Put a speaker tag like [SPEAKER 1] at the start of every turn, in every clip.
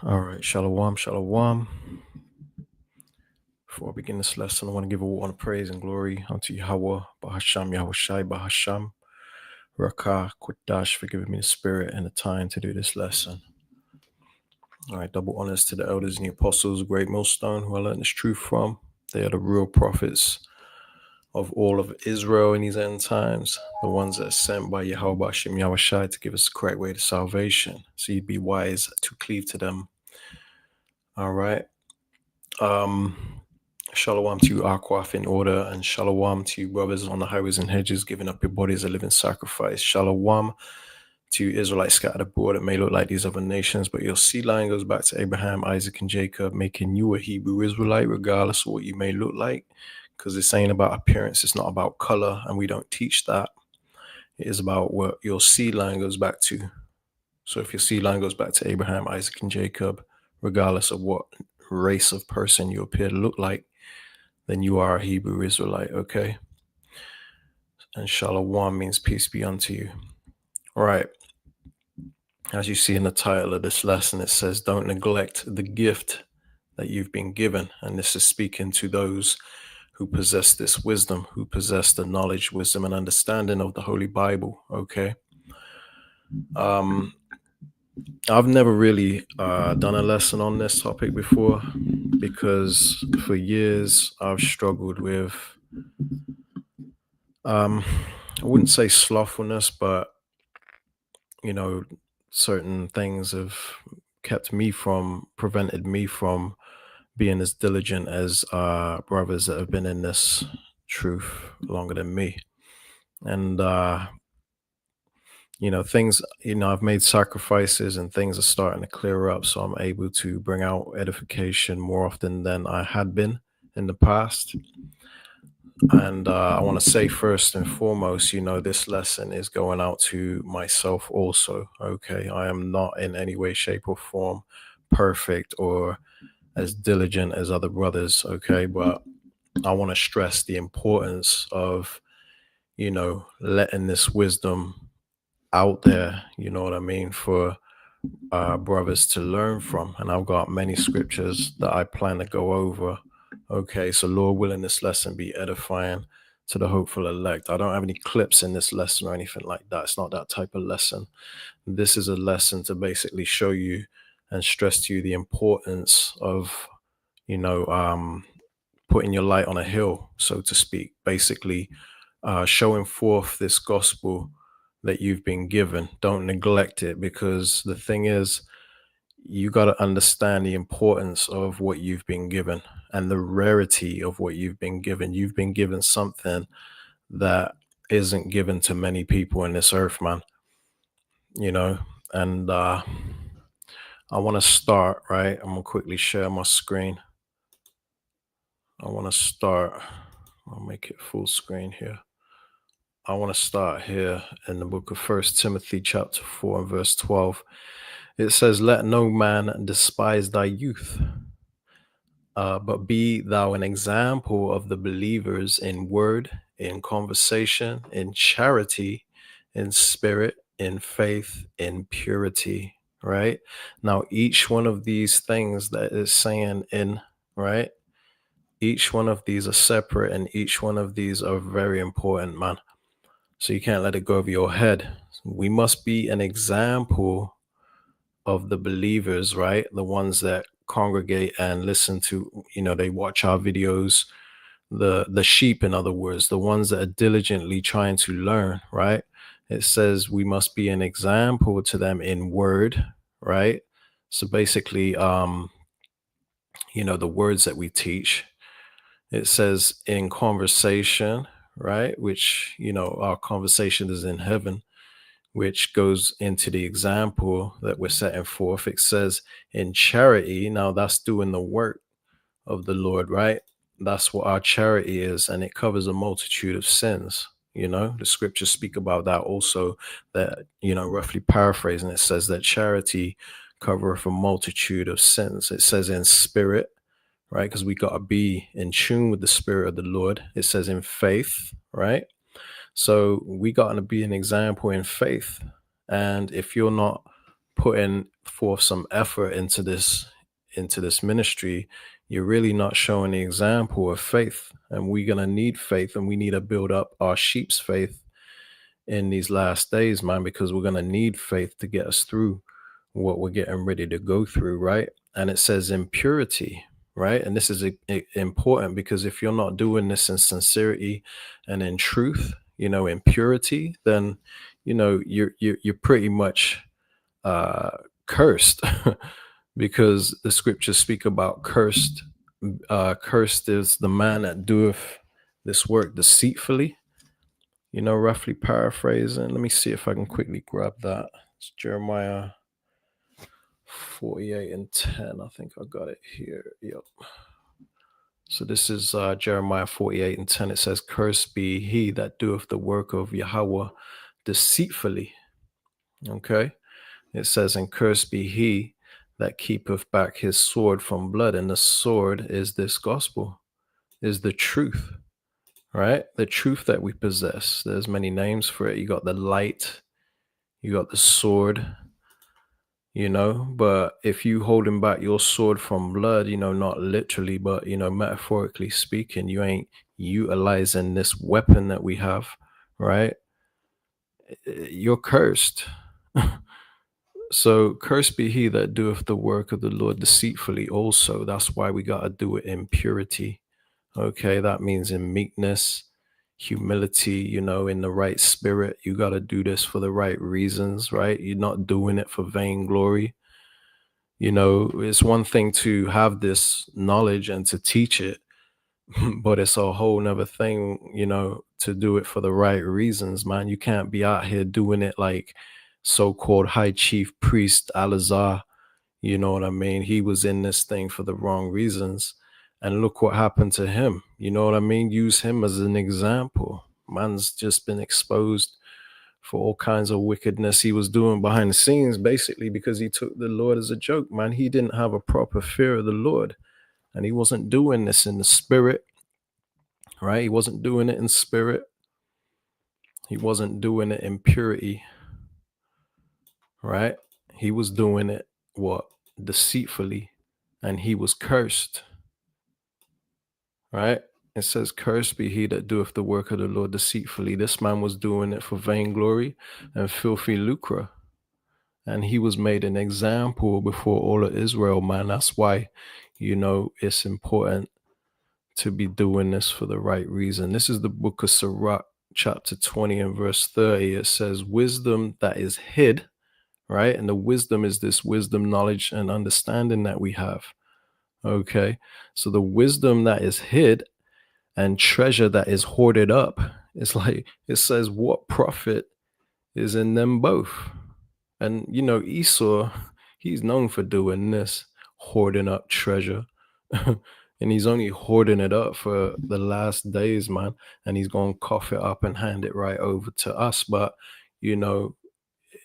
[SPEAKER 1] All right, shalom, shalom. Before I begin this lesson, I want to give all honor, praise, and glory unto Yahweh, Bahasham, Yahushai, Bahasham, Rakah, Qudash, for giving me the spirit and the time to do this lesson. All right, double honors to the elders and the apostles, great millstone, who I learned this truth from. They are the real prophets of all of Israel in these end times, the ones that are sent by Yahweh, Bahasham, Yahushai, to give us the correct way to salvation. So you'd be wise to cleave to them. All right. Shalom to you, Akwaf in order, and shalom to you, brothers on the highways and hedges, giving up your body as a living sacrifice. Shalom to you, Israelites scattered abroad. It may look like these other nations, but your seed line goes back to Abraham, Isaac, and Jacob, making you a Hebrew Israelite, regardless of what you may look like, because it's ain't about appearance, it's not about color, and we don't teach that. It is about what your seed line goes back to. So if your seed line goes back to Abraham, Isaac, and Jacob, regardless of what race of person you appear to look like, then you are a Hebrew Israelite, okay? And Shalom means peace be unto you. All right. As you see in the title of this lesson, it says, don't neglect the gift that you've been given. And this is speaking to those who possess this wisdom, who possess the knowledge, wisdom, and understanding of the Holy Bible, okay? I've never really done a lesson on this topic before because for years I've struggled with, I wouldn't say slothfulness, but, certain things have prevented me from being as diligent as brothers that have been in this truth longer than me. And, things, I've made sacrifices and things are starting to clear up. So I'm able to bring out edification more often than I had been in the past. And I want to say first and foremost, this lesson is going out to myself also. Okay. I am not in any way, shape, or form perfect or as diligent as other brothers. Okay. But I want to stress the importance of, letting this wisdom out there, you know what I mean, for brothers to learn from. And I've got many scriptures that I plan to go over. Okay, so Lord willing, this lesson be edifying to the hopeful elect. I don't have any clips in this lesson or anything like that. It's not that type of lesson. This is a lesson to basically show you and stress to you the importance of, putting your light on a hill, so to speak, basically showing forth this gospel that you've been given. Don't neglect it, because the thing is, you got to understand the importance of what you've been given and the rarity of what you've been given. You've been given something that isn't given to many people in this earth, man. And I want to start, right? I'm going to quickly share my screen. I'll make it full screen here. I want to start here in the book of 1 Timothy chapter 4 and verse 12. It says, let no man despise thy youth, but be thou an example of the believers in word, in conversation, in charity, in spirit, in faith, in purity, right? Now, each one of these things that is saying in, right? Each one of these are separate and each one of these are very important, man. So you can't let it go over your head. We must be an example of the believers, right? The ones that congregate and listen to, they watch our videos, the sheep, in other words, the ones that are diligently trying to learn, right? It says we must be an example to them in word, right? So basically, the words that we teach. It says in conversation, right? Which, our conversation is in heaven, which goes into the example that we're setting forth. It says in charity. Now that's doing the work of the Lord, right? That's what our charity is. And it covers a multitude of sins. The scriptures speak about that also, that, roughly paraphrasing, it says that charity covereth a multitude of sins. It says in spirit, right? Because we got to be in tune with the spirit of the Lord. It says in faith, right? So we got to be an example in faith. And if you're not putting forth some effort into this ministry, you're really not showing the example of faith. And we're gonna need faith, and we need to build up our sheep's faith in these last days, man, because we're gonna need faith to get us through what we're getting ready to go through, right? And it says impurity, right? And this is important, because if you're not doing this in sincerity and in truth, in purity, then you're pretty much uh cursed. Because the scriptures speak about cursed. Cursed is the man that doeth this work deceitfully, roughly paraphrasing. Let me see if I can quickly grab that. It's Jeremiah 48 and 10. I think I got it here. Yep. So this is Jeremiah 48 and 10. It says, "Cursed be he that doeth the work of Yahweh deceitfully." Okay. It says, "And cursed be he that keepeth back his sword from blood." And the sword is this gospel, is the truth, right? The truth that we possess. There's many names for it. You got the light, you got the sword, but if you holding back your sword from blood, not literally, but metaphorically speaking, you ain't utilizing this weapon that we have, right? You're cursed. So cursed be he that doeth the work of the Lord deceitfully also. That's why we got to do it in purity. Okay, that means in meekness, humility, in the right spirit. You got to do this for the right reasons, right? You're not doing it for vainglory. It's one thing to have this knowledge and to teach it, but it's a whole nother thing, to do it for the right reasons, man. You can't be out here doing it like so-called high chief priest Alazar. You know what I mean? He was in this thing for the wrong reasons. And look what happened to him. You know what I mean? Use him as an example. Man's just been exposed for all kinds of wickedness he was doing behind the scenes, basically because he took the Lord as a joke, man. He didn't have a proper fear of the Lord. And he wasn't doing this in the spirit, right? He wasn't doing it in spirit. He wasn't doing it in purity, right? He was doing it, what? Deceitfully. And he was cursed, right? It says, "Cursed be he that doeth the work of the Lord deceitfully." This man was doing it for vainglory and filthy lucre. And he was made an example before all of Israel, man. That's why, it's important to be doing this for the right reason. This is the book of Sirach, chapter 20 and verse 30. It says, "Wisdom that is hid," right? And the wisdom is this wisdom, knowledge, and understanding that we have. Okay. So the wisdom that is hid and treasure that is hoarded up. It's like it says, what profit is in them both? And Esau, he's known for doing this, hoarding up treasure. And he's only hoarding it up for the last days, man. And he's gonna cough it up and hand it right over to us. But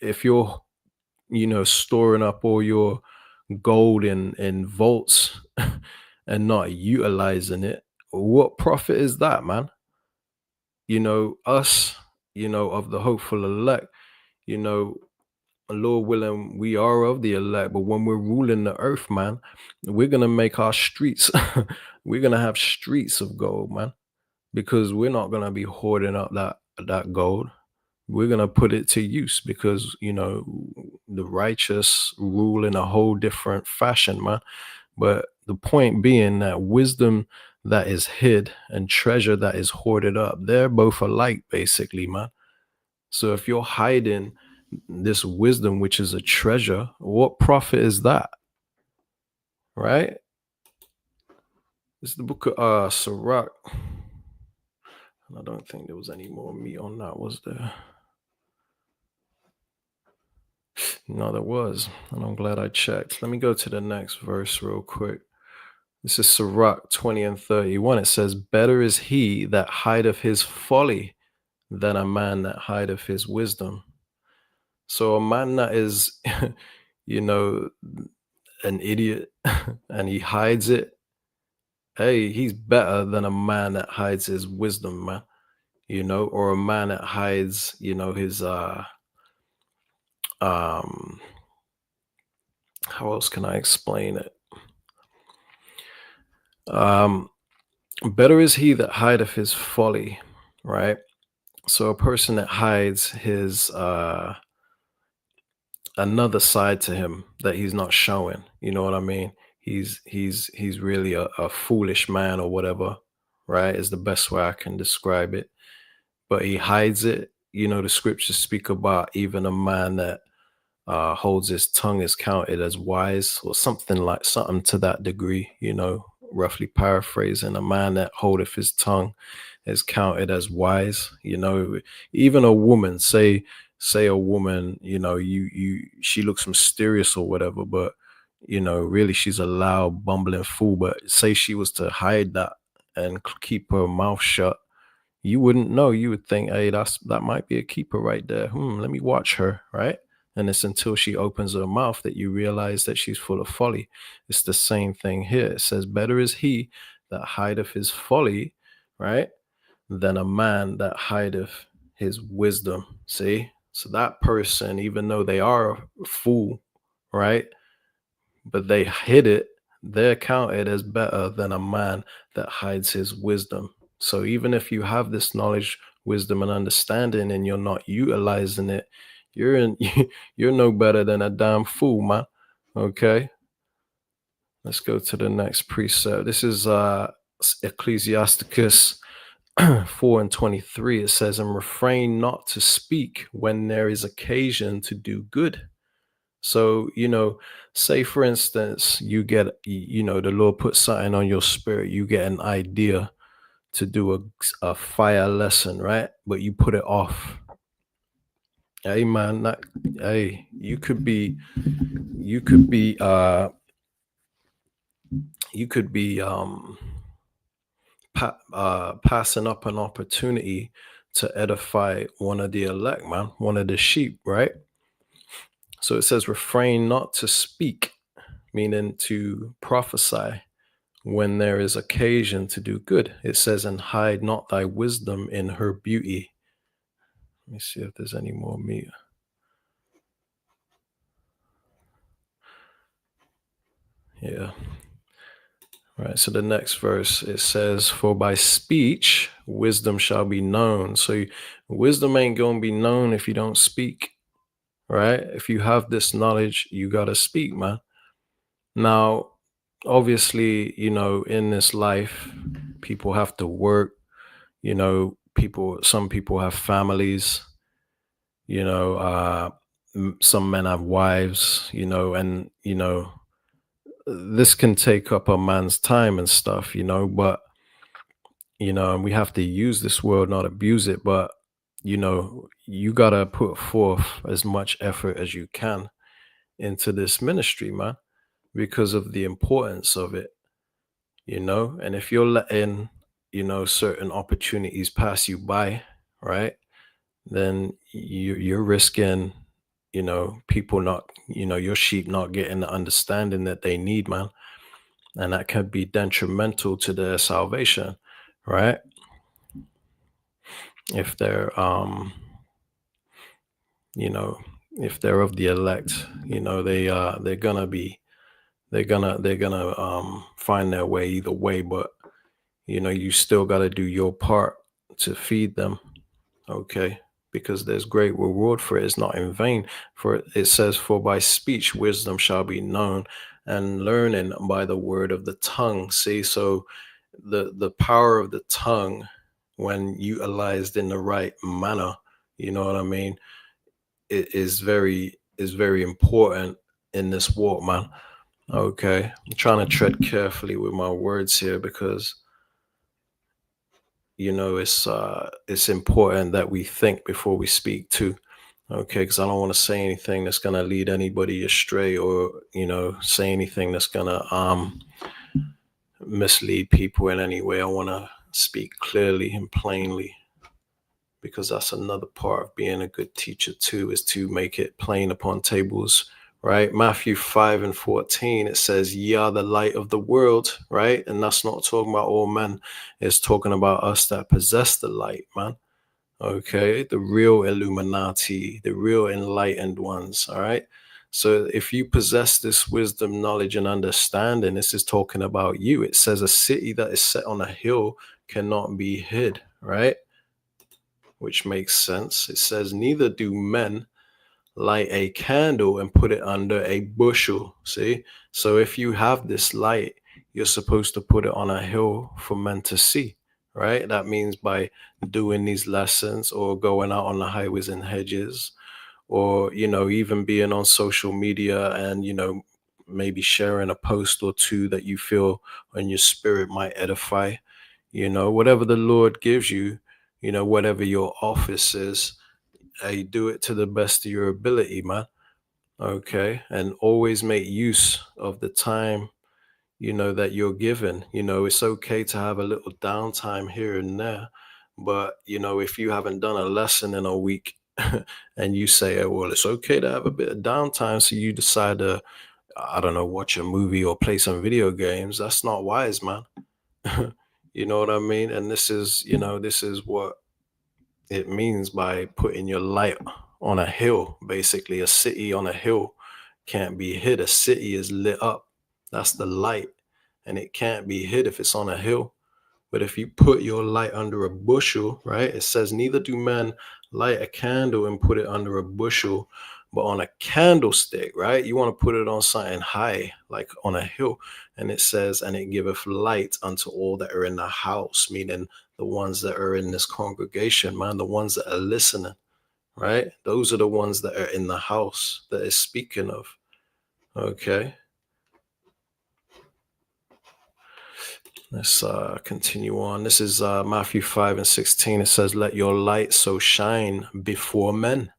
[SPEAKER 1] if you're storing up all your gold in vaults and not utilizing it, what profit is that, man? Us, of the hopeful elect, you know, Lord willing, we are of the elect, but when we're ruling the earth, man, we're gonna make our streets, we're gonna have streets of gold, man, because we're not gonna be hoarding up that gold. We're gonna put it to use because the righteous rule in a whole different fashion, man. But the point being that wisdom that is hid and treasure that is hoarded up, they're both alike, basically, man. So if you're hiding this wisdom, which is a treasure, what profit is that? Right? It's the book of Sirach. And I don't think there was any more meat on that, was there? No, there was. And I'm glad I checked. Let me go to the next verse real quick. This is Sirach 20 and 31. It says, "Better is he that hideth his folly than a man that hideth his wisdom." So a man that is, you know, an idiot and he hides it, hey, he's better than a man that hides his wisdom, man. Or a man that hides, his um how else can I explain it? Um, better is he that hideth his folly, right? So a person that hides his another side to him that he's not showing, you know what I mean? He's really a foolish man or whatever, right? Is the best way I can describe it. But he hides it. You know, the scriptures speak about even a man that holds his tongue is counted as wise, or something to that degree, roughly paraphrasing. A man that holdeth his tongue is counted as wise. Even a woman, say a woman, she looks mysterious or whatever, but really she's a loud, bumbling fool. But say she was to hide that and keep her mouth shut, you wouldn't know. You would think, hey, that might be a keeper right there. Let me watch her, right? And it's until she opens her mouth that you realize that she's full of folly. It's the same thing here. It says, better is he that hideth his folly, right, than a man that hideth his wisdom. See? So that person, even though they are a fool, right, but they hid it, they're counted as better than a man that hides his wisdom. So even if you have this knowledge, wisdom, and understanding, and you're not utilizing it, you're no better than a damn fool, man. Okay, let's go to the next precept. This is Ecclesiasticus 4:23. It says, and refrain not to speak when there is occasion to do good. So, say for instance, the Lord puts something on your spirit, you get an idea to do a fire lesson, right? But you put it off. Hey man, hey, you could be passing up an opportunity to edify one of the elect, man, one of the sheep, right? So it says refrain not to speak, meaning to prophesy when there is occasion to do good. It says, and hide not thy wisdom in her beauty. Let me see if there's any more meat. Yeah. All right. So the next verse, it says, for by speech, wisdom shall be known. So wisdom ain't going to be known if you don't speak, right? If you have this knowledge, you got to speak, man. Now, obviously, in this life, people have to work. Some people have families. Some men have wives. And this can take up a man's time and stuff. But and we have to use this word, not abuse it. But you gotta put forth as much effort as you can into this ministry, man, because of the importance of it. And if you're letting certain opportunities pass you by, right, then you're risking people not, your sheep not getting the understanding that they need, man, and that can be detrimental to their salvation, right? If they're you know if they're of the elect, they're gonna find their way either way. But you still got to do your part to feed them, okay, because there's great reward for it. It's not in vain. For it says, for by speech wisdom shall be known, and learning by the word of the tongue. See, so the power of the tongue, when utilized in the right manner, you know what I mean, it is very important in this walk, man. Okay, I'm trying to tread carefully with my words here because it's important that we think before we speak too. Okay, because I don't want to say anything that's gonna lead anybody astray, or say anything that's gonna mislead people in any way. I want to speak clearly and plainly, because that's another part of being a good teacher too, is to make it plain upon tables, right? Matthew 5:14, it says, ye are the light of the world, right? And that's not talking about all men. It's talking about us that possess the light, man. Okay, the real Illuminati, the real enlightened ones. All right. So if you possess this wisdom, knowledge, and understanding, this is talking about you. It says a city that is set on a hill cannot be hid, right? Which makes sense. It says, neither do men light a candle and put it under a bushel. See? So if you have this light, you're supposed to put it on a hill for men to see, right? That means by doing these lessons or going out on the highways and hedges, or, even being on social media and, maybe sharing a post or two that you feel in your spirit might edify, whatever the Lord gives you, whatever your office is, hey, do it to the best of your ability, man. Okay. And always make use of the time, that you're given. It's okay to have a little downtime here and there. But, if you haven't done a lesson in a week and you say, oh, well, it's okay to have a bit of downtime. So you decide to, I don't know, watch a movie or play some video games. That's not wise, man. You know what I mean? And this is what it means by putting your light on a hill. Basically, a city on a hill can't be hid. A city is lit up. That's the light. And it can't be hid if it's on a hill. But if you put your light under a bushel, right? It says, neither do men light a candle and put it under a bushel, but on a candlestick, right? You want to put it on something high, like on a hill. And it says, and it giveth light unto all that are in the house, meaning the ones that are in this congregation, man, the ones that are listening, right? Those are the ones that are in the house that is speaking of. Okay. Let's continue on. This is Matthew 5 and 16. It says, let your light so shine before men.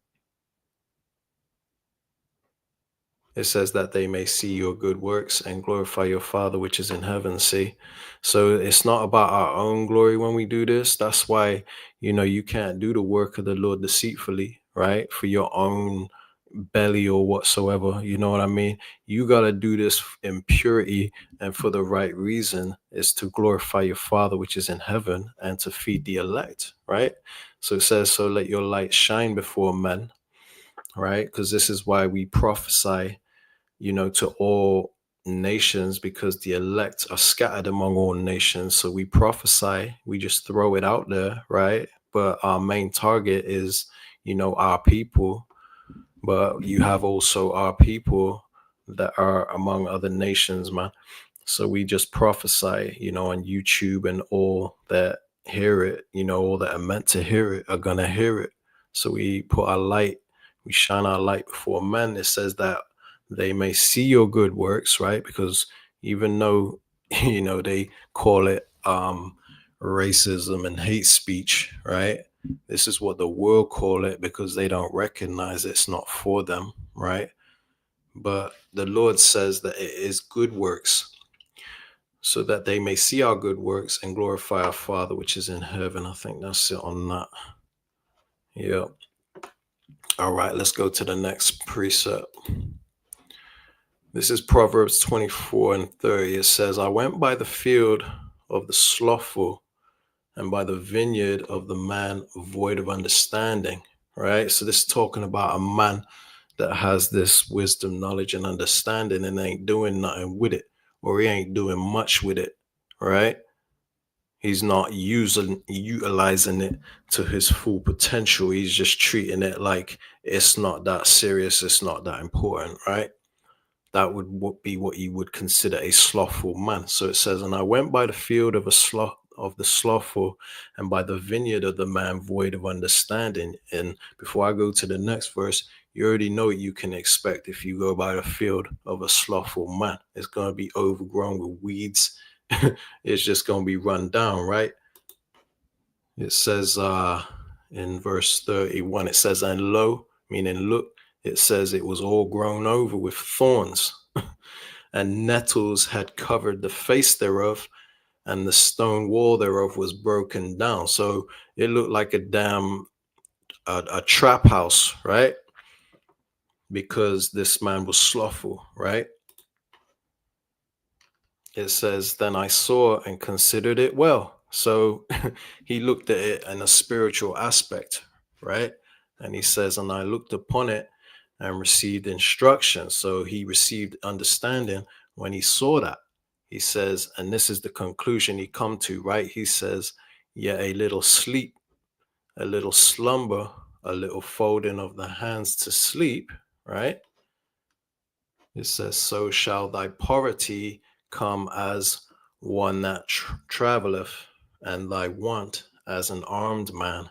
[SPEAKER 1] It says that they may see your good works and glorify your Father which is in heaven. See? So it's not about our own glory when we do this. That's why, you can't do the work of the Lord deceitfully, right? For your own belly or whatsoever. You know what I mean? You got to do this in purity and for the right reason, is to glorify your Father which is in heaven and to feed the elect, right? So it says, so let your light shine before men, right? Because this is why we prophesy, to all nations, because the elect are scattered among all nations. So we prophesy, we just throw it out there, right? But our main target is, our people. But you have also our people that are among other nations, man. So we just prophesy, on YouTube, and all that hear it, all that are meant to hear it are gonna hear it. So we put our light, we shine our light before men. It says that they may see your good works, right? Because even though, they call it racism and hate speech, right? This is what the world call it because they don't recognize it's not for them, right? But the Lord says that it is good works, so that they may see our good works and glorify our Father which is in heaven. I think that's it on that. Yeah. All right, let's go to the next precept. This is Proverbs 24 and 30. It says, I went by the field of the slothful and by the vineyard of the man void of understanding. Right? So this is talking about a man that has this wisdom, knowledge, and understanding and ain't doing nothing with it, or he ain't doing much with it. Right? He's not utilizing it to his full potential. He's just treating it like it's not that serious, it's not that important, right? That would be what you would consider a slothful man. So it says, and I went by the field of the slothful, and by the vineyard of the man void of understanding. And before I go to the next verse, you already know what you can expect if you go by the field of a slothful man. It's going to be overgrown with weeds. It's just going to be run down, right? It says in verse 31, it says, and lo, meaning look, it says it was all grown over with thorns, and nettles had covered the face thereof, and the stone wall thereof was broken down. So it looked like a trap house, right? Because this man was slothful, right? It says, then I saw and considered it well. So he looked at it in a spiritual aspect, right? And he says, and I looked upon it, and received instruction. So he received understanding when he saw that. He says, and this is the conclusion he come to, right? He says, yeah, a little sleep, a little slumber, a little folding of the hands to sleep, right? It says, so shall thy poverty come as one that traveleth, and thy want as an armed man.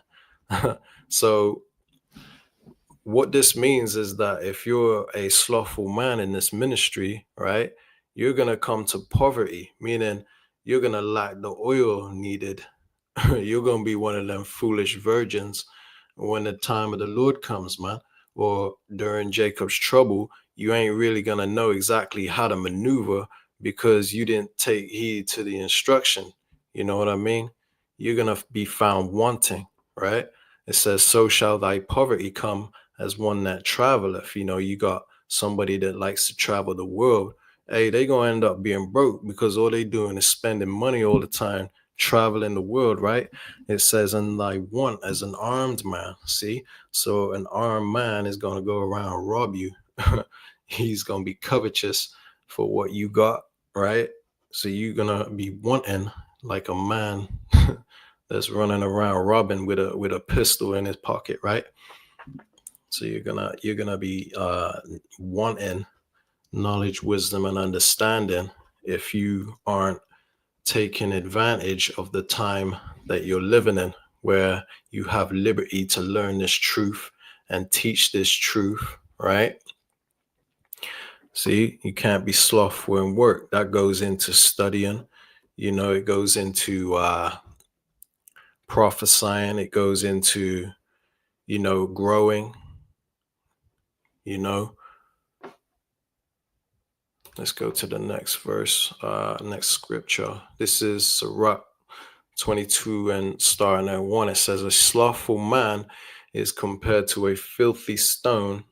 [SPEAKER 1] So what this means is that if you're a slothful man in this ministry, right, you're going to come to poverty, meaning you're going to lack the oil needed. You're going to be one of them foolish virgins when the time of the Lord comes, man. Or during Jacob's trouble, you ain't really going to know exactly how to maneuver because you didn't take heed to the instruction. You know what I mean? You're going to be found wanting, right? It says, so shall thy poverty come as one that traveleth. You know, you got somebody that likes to travel the world. Hey, they gonna end up being broke because all they doing is spending money all the time traveling the world, right? It says, and thy want as an armed man. See, so an armed man is gonna go around rob you. He's gonna be covetous for what you got, right? So you're gonna be wanting like a man that's running around robbing with a pistol in his pocket, right? So you're gonna be wanting knowledge, wisdom, and understanding if you aren't taking advantage of the time that you're living in, where you have liberty to learn this truth and teach this truth, right? See, you can't be slothful in work. That goes into studying, you know, it goes into prophesying, it goes into, you know, growing, you know. Let's go to the next verse, next scripture. This is Sirach 22 and starting at 1. It says, a slothful man is compared to a filthy stone,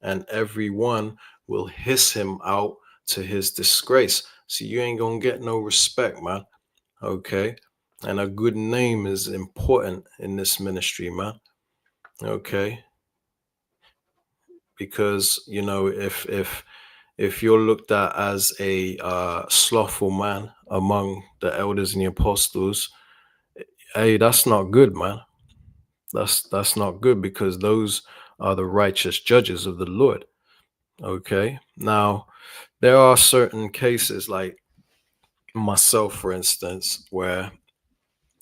[SPEAKER 1] and every one will hiss him out to his disgrace. So you ain't gonna get no respect, man. Okay. And a good name is important in this ministry, man. Okay. Because, you know, if you're looked at as a slothful man among the elders and the apostles, hey, that's not good, man. That's not good, because those are the righteous judges of the Lord. Okay. Now, there are certain cases like myself, for instance, where,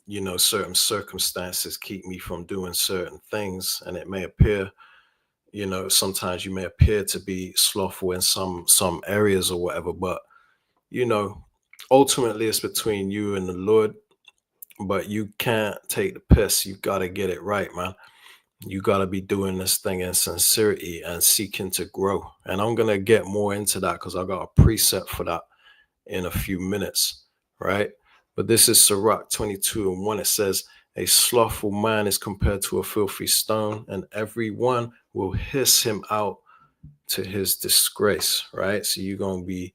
[SPEAKER 1] you know, certain circumstances keep me from doing certain things, and it may appear, you know, sometimes you may appear to be slothful in some areas or whatever, but you know, ultimately it's between you and the Lord. But you can't take the piss. You got to get it right, man. You got to be doing this thing in sincerity and seeking to grow. And I'm going to get more into that because I got a preset for that in a few minutes, right? But this is Sirach 22 and 1. It says, a slothful man is compared to a filthy stone, and every one will hiss him out to his disgrace, right? So you're going to be,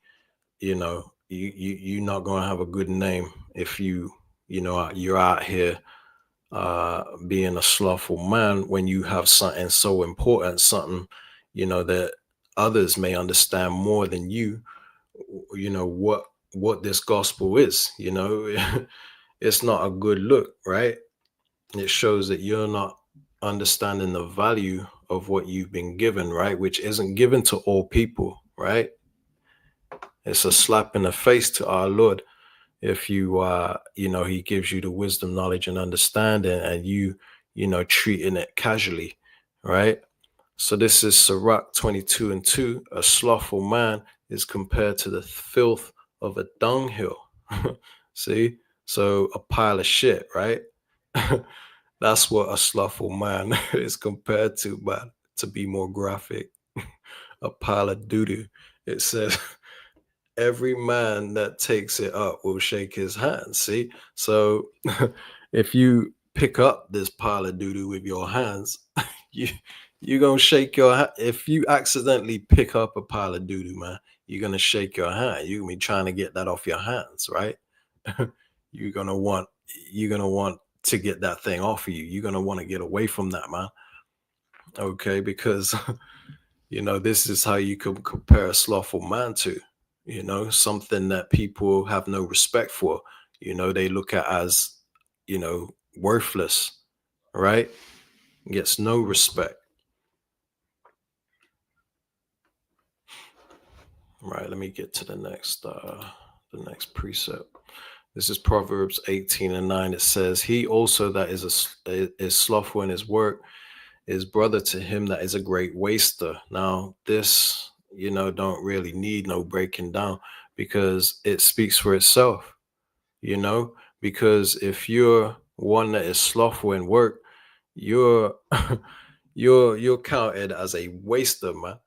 [SPEAKER 1] you know, you're not going to have a good name if you know, you're out here being a slothful man when you have something so important, something, you know, that others may understand more than you, you know, what this gospel is, you know. It's not a good look, right? It shows that you're not understanding the value of what you've been given, right? Which isn't given to all people, right? It's a slap in the face to our Lord if you know, he gives you the wisdom, knowledge, and understanding, and you know, treating it casually, right? So this is Sirach 22 and 2. A slothful man is compared to the filth of a dunghill. See? So a pile of shit, right? That's what a slothful man is compared to, but to be more graphic, a pile of doo-doo. It says, every man that takes it up will shake his hand. See? So if you pick up this pile of doo-doo with your hands, you you're gonna shake your hand. If you accidentally pick up a pile of doo-doo, man, you're gonna shake your hand. You're gonna be trying to get that off your hands, right? you're gonna want you're gonna want to get that thing off of you. You're gonna want to get away from that, man. Okay, because This is how you can compare a slothful man to, something that people have no respect for. They look at as, worthless, right? Gets no respect. Right, let me get to the next precept. This is Proverbs 18:9. It says, "He also that is slothful in his work is brother to him that is a great waster." Now, this, don't really need no breaking down because it speaks for itself, you know, because if you're one that is slothful in work, you're you're counted as a waster, man.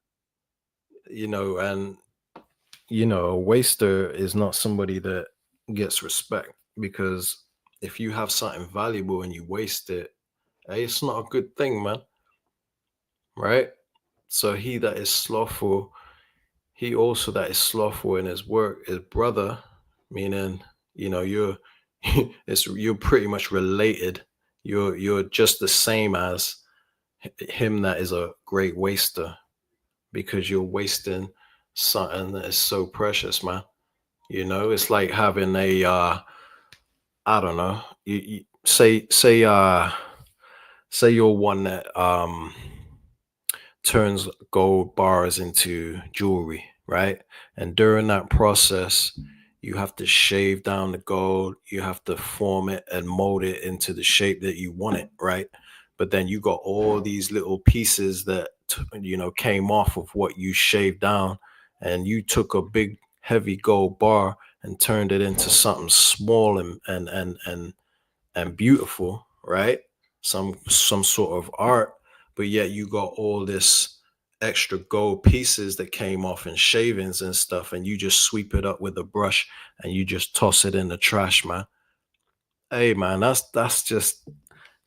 [SPEAKER 1] And a waster is not somebody that gets respect, because if you have something valuable and you waste it, hey, it's not a good thing, man. Right? So he that is slothful, he also that is slothful in his work is brother, meaning, you're you're pretty much related. You're just the same as him that is a great waster, because you're wasting something that is so precious, man. It's like having a I don't know. You say you're one that turns gold bars into jewelry, right? And during that process, you have to shave down the gold, you have to form it and mold it into the shape that you want it, right? But then you got all these little pieces that came off of what you shaved down, and you took a big heavy gold bar and turned it into something small and beautiful, right? Some sort of art, but yet you got all this extra gold pieces that came off in shavings and stuff, and you just sweep it up with a brush and you just toss it in the trash, man. Hey, man, that's just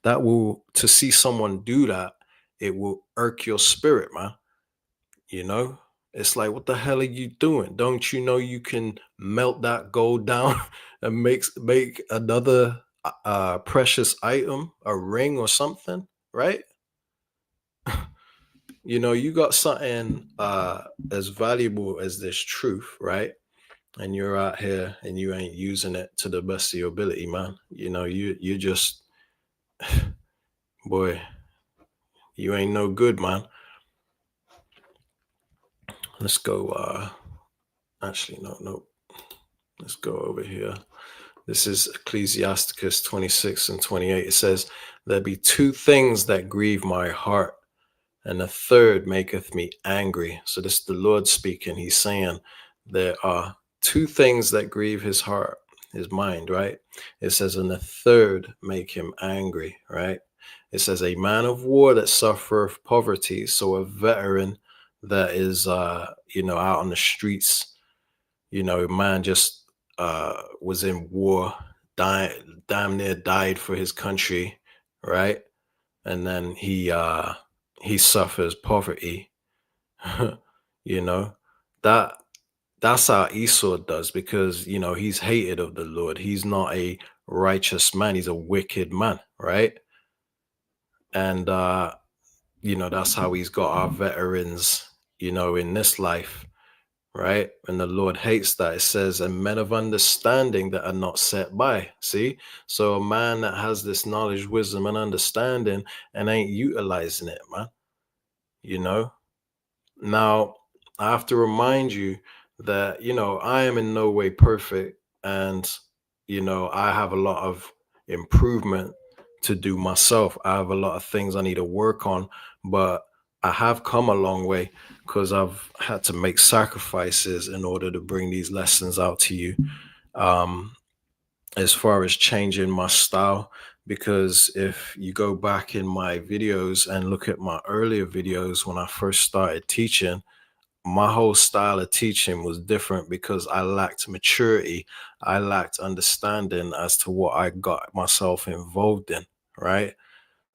[SPEAKER 1] that will to see someone do that, it will irk your spirit, man. You know, it's like, what the hell are you doing? Don't you know you can melt that gold down and make another precious item, a ring or something, right? You got something as valuable as this truth, right? And you're out here and you ain't using it to the best of your ability, man. You just boy, you ain't no good, man. Let's go. Actually, no. Let's go over here. This is Ecclesiasticus 26:28. It says, "There be two things that grieve my heart, and a third maketh me angry." So this is the Lord speaking. He's saying there are two things that grieve his heart, his mind, right? It says, and the third make him angry, right? It says, "A man of war that suffereth poverty." So a veteran that is out on the streets, man just was in war, died, damn near died for his country, right? And then he suffers poverty. you know that that's how Esau does, because he's hated of the Lord. He's not a righteous man, he's a wicked man, right? And that's how he's got our veterans, in this life, right? And the Lord hates that. It says, "And men of understanding that are not set by." See? So a man that has this knowledge, wisdom, and understanding and ain't utilizing it, man. You know? Now, I have to remind you that, I am in no way perfect, and, I have a lot of improvement to do myself. I have a lot of things I need to work on, but I have come a long way because I've had to make sacrifices in order to bring these lessons out to you. Um, as far as changing my style, because if you go back in my videos and look at my earlier videos when I first started teaching, my whole style of teaching was different because I lacked maturity. I lacked understanding as to what I got myself involved in, right?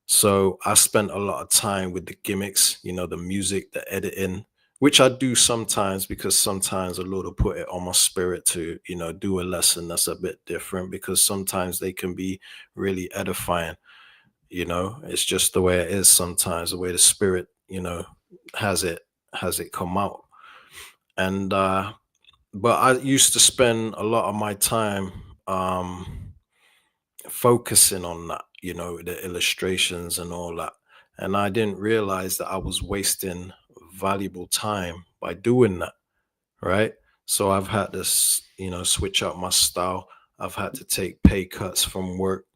[SPEAKER 1] So I spent a lot of time with the gimmicks, the music, the editing, which I do sometimes, because sometimes the Lord will put it on my spirit to, do a lesson that's a bit different, because sometimes they can be really edifying. It's just the way it is sometimes, the way the spirit, has it. has it come out. And but I used to spend a lot of my time focusing on that, the illustrations and all that. And I didn't realize that I was wasting valuable time by doing that, right? So I've had to, switch up my style. I've had to take pay cuts from work,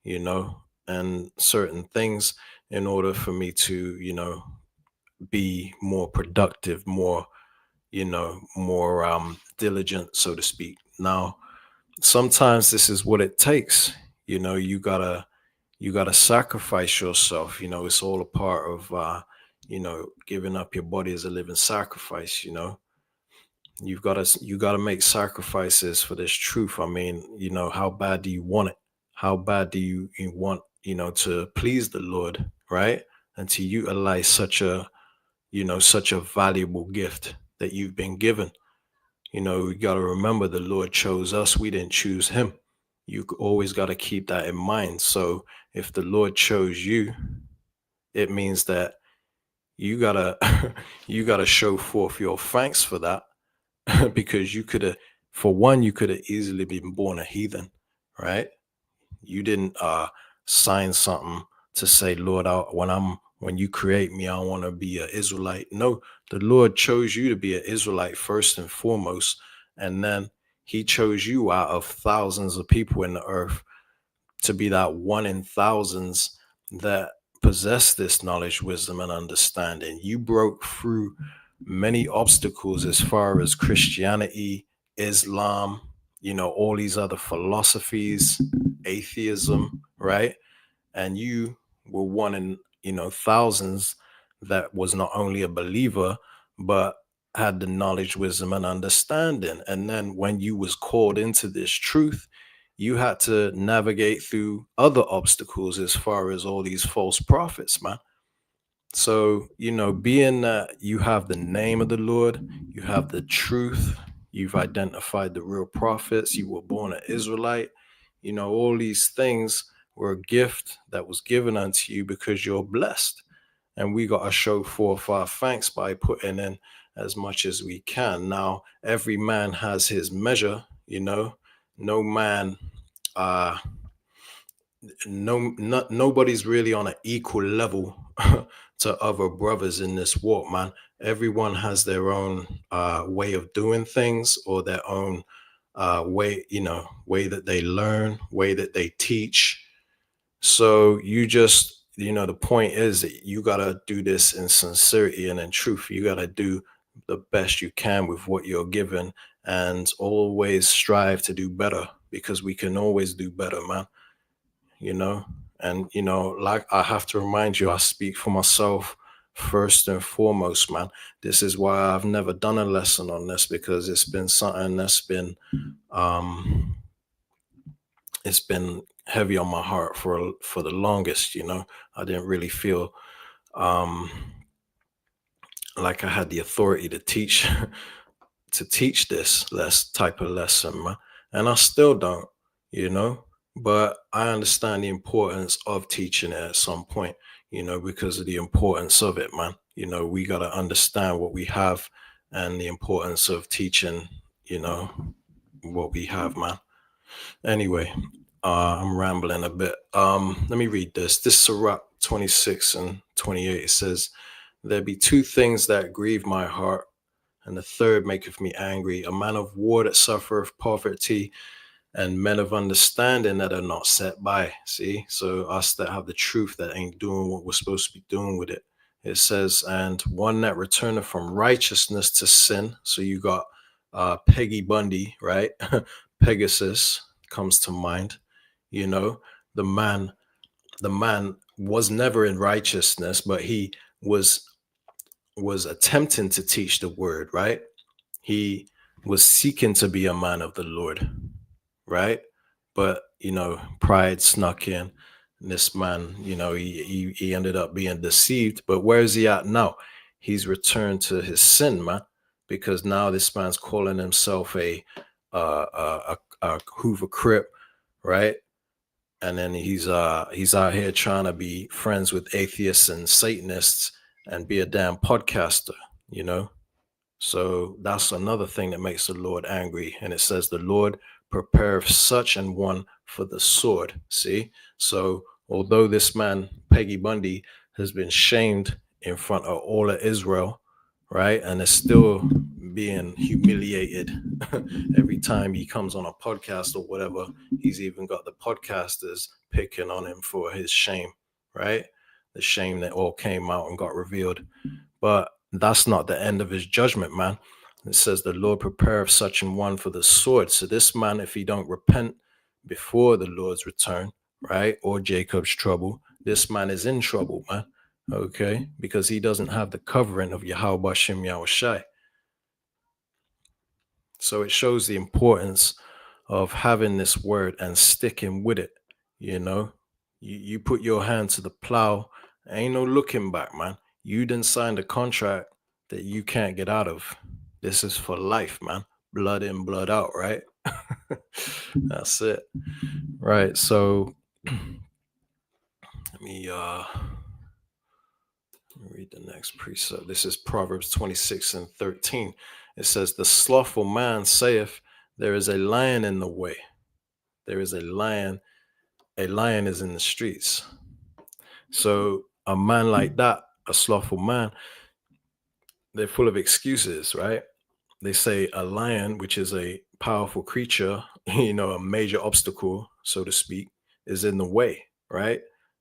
[SPEAKER 1] you know, and certain things in order for me to, be more productive, more, more diligent, so to speak. Now, sometimes this is what it takes. You gotta sacrifice yourself. It's all a part of giving up your body as a living sacrifice. You gotta make sacrifices for this truth. I mean, how bad do you want it? How bad do you want, to please the Lord, right? And to utilize such a valuable gift that you've been given. We got to remember the Lord chose us. We didn't choose him. Always got to keep that in mind. So if the Lord chose you, it means that you gotta you gotta show forth your thanks for that. Because you could have easily been born a heathen, right? You didn't sign something to say, Lord, when you create me, I want to be an Israelite. No, the Lord chose you to be an Israelite first and foremost, and then he chose you out of thousands of people in the earth to be that one in thousands that possess this knowledge, wisdom, and understanding. You broke through many obstacles as far as Christianity, Islam, all these other philosophies, atheism, right? And you were one in, thousands that was not only a believer, but had the knowledge, wisdom, and understanding. And then when you was called into this truth, you had to navigate through other obstacles as far as all these false prophets, man. So, being that you have the name of the Lord, you have the truth, you've identified the real prophets, you were born an Israelite, all these things were a gift that was given unto you because you're blessed. And we got to show forth our thanks by putting in as much as we can. Now, every man has his measure, no man, uh, nobody's really on an equal level to other brothers in this walk, man. Everyone has their own way of doing things, or their own way that they learn, way that they teach. So you just, the point is that you got to do this in sincerity and in truth. You got to do the best you can with what you're given, and always strive to do better, because we can always do better, man. you know and like, I have to remind you, I speak for myself first and foremost, man. This is why I've never done a lesson on this, because it's been something that's been um it's been heavy on my heart for the longest. I didn't really feel um like I had the authority to teach to teach this less type of lesson, man. And I still don't, you know, but I understand the importance of teaching it at some point, because of the importance of it, man. We got to understand what we have, and the importance of teaching, you know, what we have, man. Anyway, I'm rambling a bit. Let me read this. This Sirach 26 and 28. It says, "There be two things that grieve my heart, and the third maketh me angry: a man of war that suffereth poverty, and men of understanding that are not set by." See, so us that have the truth, that ain't doing what we're supposed to be doing with it. It says, "And one that returneth from righteousness to sin." So you got Peggy Bundy, right? Pegasus comes to mind. You know, the man, the man was never in righteousness, but he was attempting to teach the word, right? He was seeking to be a man of the Lord, right? But pride snuck in. And this man, he ended up being deceived. But where is he at now? He's returned to his sin, man, because now this man's calling himself a Hoover Crip, right? And then he's out here trying to be friends with atheists and Satanists and be a damn podcaster. you know. So that's another thing that makes the Lord angry. And it says, the Lord prepareth such an one for the sword. See? So although this man, Peggy Bundy, has been shamed in front of all of Israel, right? And is still being humiliated every time he comes on a podcast or whatever. He's even got the podcasters picking on him for his shame, right? The shame that all came out and got revealed. But that's not the end of his judgment, man. It says the Lord prepareth such an one for the sword. So this man, if he don't repent before the Lord's return, right, or Jacob's trouble, this man is in trouble, man. Okay, because he doesn't have the covering of Yahweh Shem Yahushai. So it shows the importance of having this word and sticking with it. You know, you put your hand to the plow, ain't no looking back, man. You didn't sign the contract that you can't get out of. This is for life, man. Blood in, blood out, right? That's it. Right. So let me read the next precept. This is Proverbs 26 and 13. It says, the slothful man saith, there is a lion in the way. There is a lion is in the streets. So a man like that, a slothful man, they're full of excuses, right? They say a lion, which is a powerful creature, a major obstacle, so to speak, is in the way, right?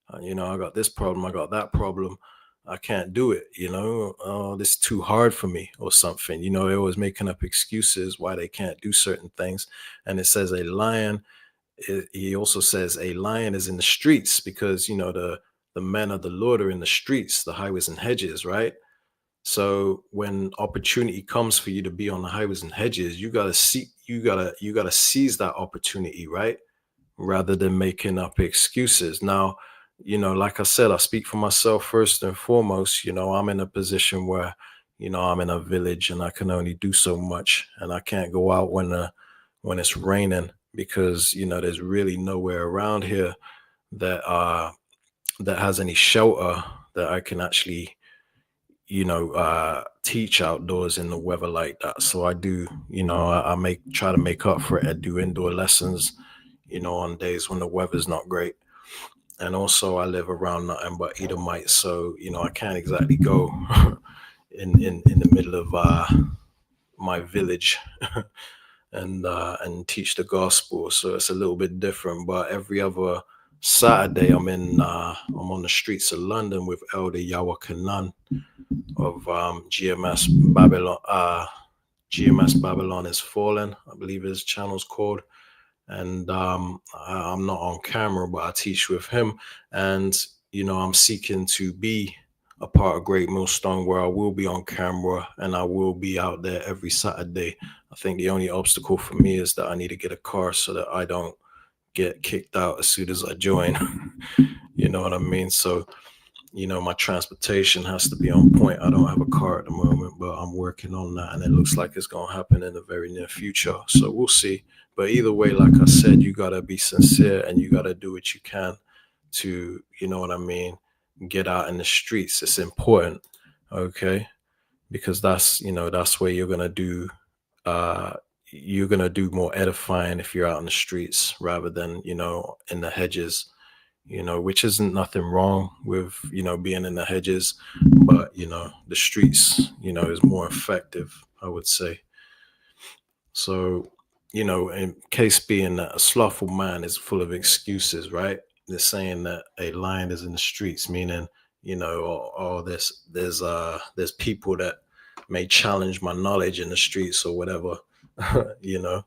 [SPEAKER 1] I got this problem, I got that problem, I can't do it, oh, this is too hard for me or something. They're always making up excuses why they can't do certain things. And it says a lion, he also says a lion is in the streets because, the men of the Lord are in the streets, the highways and hedges, right? So when opportunity comes for you to be on the highways and hedges, you gotta seize that opportunity, right? Rather than making up excuses. Now, like I said, I speak for myself first and foremost. I'm in a position where, I'm in a village and I can only do so much, and I can't go out when it's raining because there's really nowhere around here that that has any shelter that I can actually teach outdoors in the weather like that. So I do, I make try to make up for it. I do indoor lessons, on days when the weather's not great. And also I live around nothing but Edomites, so I can't exactly go in the middle of my village and teach the gospel. So it's a little bit different. But every other Saturday I'm on the streets of London with Elder Yawa Kanan of GMS Babylon. GMS Babylon is Fallen, I believe his channel's called. And I'm not on camera, but I teach with him. And I'm seeking to be a part of Great Millstone, where I will be on camera and I will be out there every Saturday. I think the only obstacle for me is that I need to get a car so that I don't get kicked out as soon as I join. You know what I mean? So my transportation has to be on point. I don't have a car at the moment, but I'm working on that, and it looks like it's going to happen in the very near future. So we'll see. But either way, like I said, you got to be sincere and you got to do what you can to, what I mean, get out in the streets. It's important, okay? Because that's where you're going to do more edifying if you're out in the streets rather than, in the hedges, which isn't nothing wrong with, being in the hedges, but, the streets, is more effective, I would say. So, in case being that a slothful man is full of excuses, right? They're saying that a lion is in the streets, meaning, there's people that may challenge my knowledge in the streets or whatever, you know.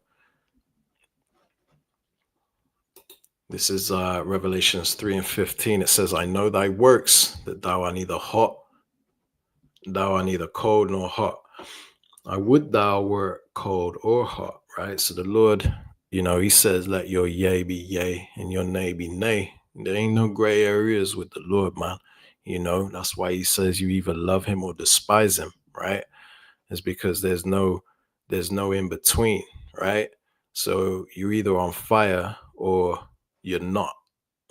[SPEAKER 1] This is Revelations 3 and 15. It says, I know thy works, that thou art neither cold nor hot. I would thou were cold or hot, right? So the Lord, he says, let your yea be yea and your nay be nay. There ain't no gray areas with the Lord, man. That's why he says you either love him or despise him, right? It's because there's no in between, right? So you're either on fire or you're not,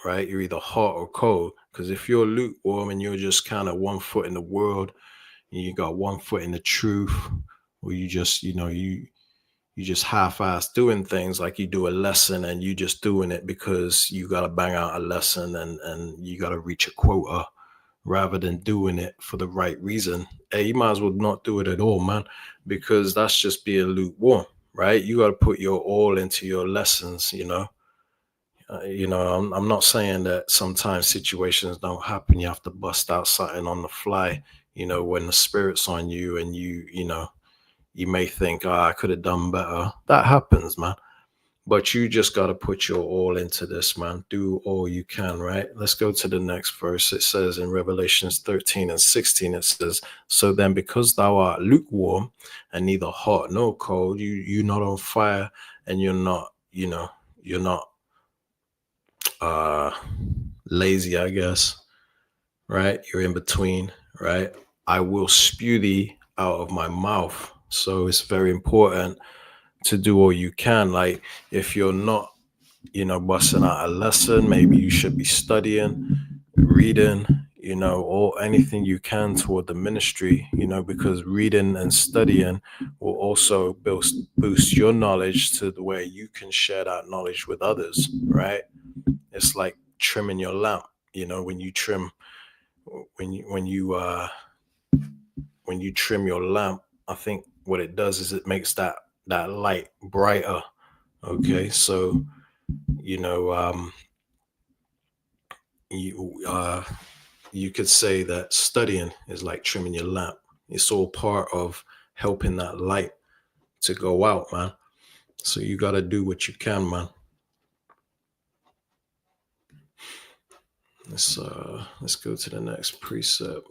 [SPEAKER 1] right? You're either hot or cold. Because if you're lukewarm and you're just kind of one foot in the world, you got one foot in the truth, or you just, you just half-ass doing things like you do a lesson and you just doing it because you got to bang out a lesson and you got to reach a quota rather than doing it for the right reason. Hey, you might as well not do it at all, man, because that's just being lukewarm, right? You got to put your all into your lessons, I'm not saying that sometimes situations don't happen. You have to bust out something on the fly, when the spirit's on you and you may think, I could have done better. That happens, man. But you just got to put your all into this, man. Do all you can, right? Let's go to the next verse. It says in Revelations 13 and 16, it says, so then because thou art lukewarm and neither hot nor cold, you're not on fire and you're not uh lazy, I guess, right? You're in between, right? I will spew thee out of my mouth. So it's very important to do all you can. Like if you're not, busting out a lesson, maybe you should be studying, reading, or anything you can toward the ministry, because reading and studying will also boost your knowledge to the way you can share that knowledge with others, right? It's like trimming your lamp, when you trim when you trim your lamp. I think what it does is it makes that light brighter. Okay, so you know you you could say that studying is like trimming your lamp. It's all part of helping that light to go out, man. So you got to do what you can, man. Let's go to the next precept.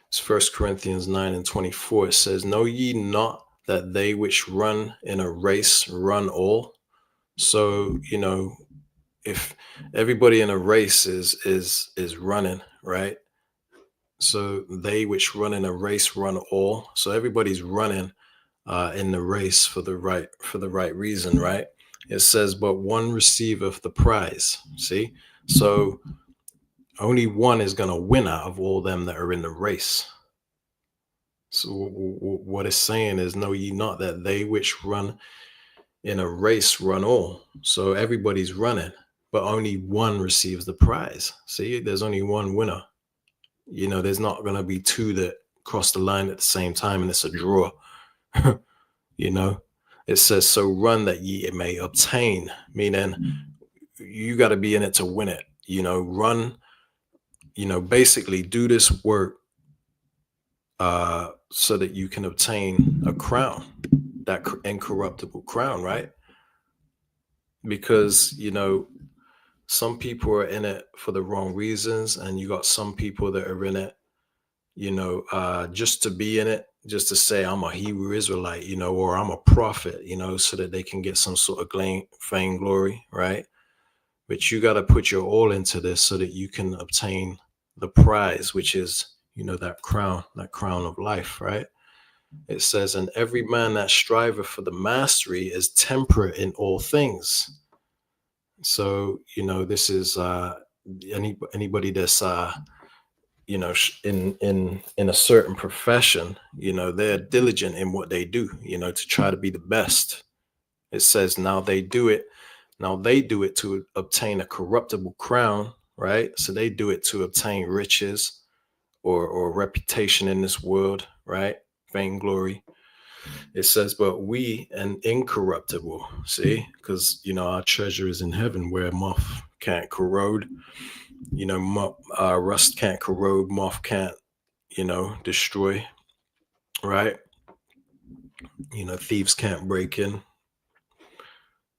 [SPEAKER 1] It's 1 Corinthians 9 and 24. It says, know ye not that they which run in a race run all? So, if everybody in a race is running, right? So they which run in a race run all. So everybody's running in the race for the right reason, right? It says, but one receiveth the prize. See, so only one is going to win out of all them that are in the race. So what it's saying is, know ye not that they which run in a race run all. So everybody's running, but only one receives the prize. See, there's only one winner. There's not going to be two that cross the line at the same time and it's a draw. It says, so run that ye may obtain, meaning you got to be in it to win it. Run, basically do this work so that you can obtain a crown, that incorruptible crown, right? Because some people are in it for the wrong reasons, and you got some people that are in it just to be in it, just to say I'm a Hebrew Israelite, or I'm a prophet, so that they can get some sort of fame, glory, right? But you got to put your all into this so that you can obtain the prize, which is that crown of life, right? It says, and every man that striveth for the mastery is temperate in all things. So this is anybody that's in a certain profession, they're diligent in what they do, to try to be the best. It says now they do it to obtain a corruptible crown, right? So they do it to obtain riches or reputation in this world, right? Fame, glory. It says, but we an incorruptible, see, because our treasure is in heaven where moth can't corrode, rust can't corrode, moth can't destroy, right? Thieves can't break in.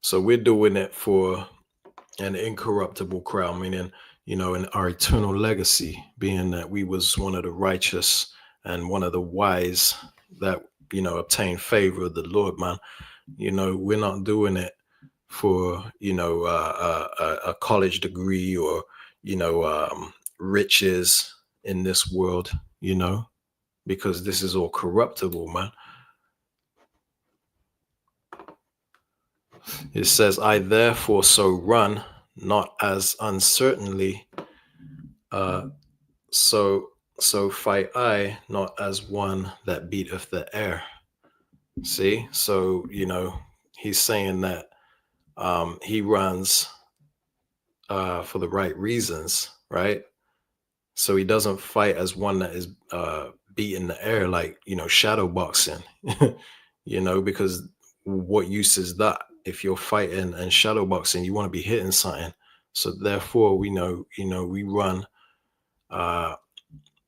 [SPEAKER 1] So we're doing it for an incorruptible crown, meaning in our eternal legacy, being that we was one of the righteous and one of the wise that obtain favor of the Lord, man. We're not doing it for a college degree or riches in this world, because this is all corruptible, man. It says, I therefore so run, not as uncertainly. So So fight I not as one that beateth the air. See? So, he's saying that he runs for the right reasons, right? So he doesn't fight as one that is beating the air, like, shadow boxing, because what use is that if you're fighting and shadow boxing, you want to be hitting something. So therefore, we run uh,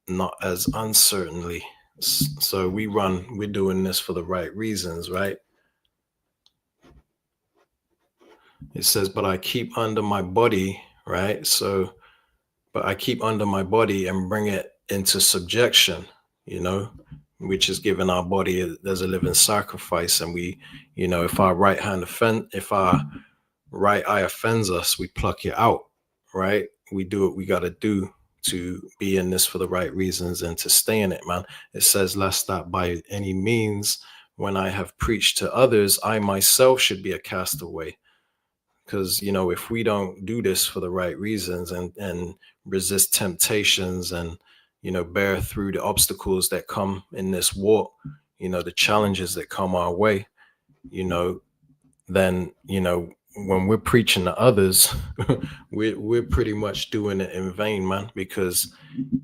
[SPEAKER 1] not as uncertainly. So we're doing this for the right reasons, right? It says, but I keep under my body, right? So, but I keep under my body and bring it into subjection, you know, which is giving our body as a living sacrifice. And we, if our if our right eye offends us, we pluck it out, right? We do what we got to do to be in this for the right reasons and to stay in it, man. It says, lest that by any means, when I have preached to others, I myself should be a castaway. Because if we don't do this for the right reasons and resist temptations and bear through the obstacles that come in this walk, the challenges that come our way, you know then when we're preaching to others, we're pretty much doing it in vain, man, because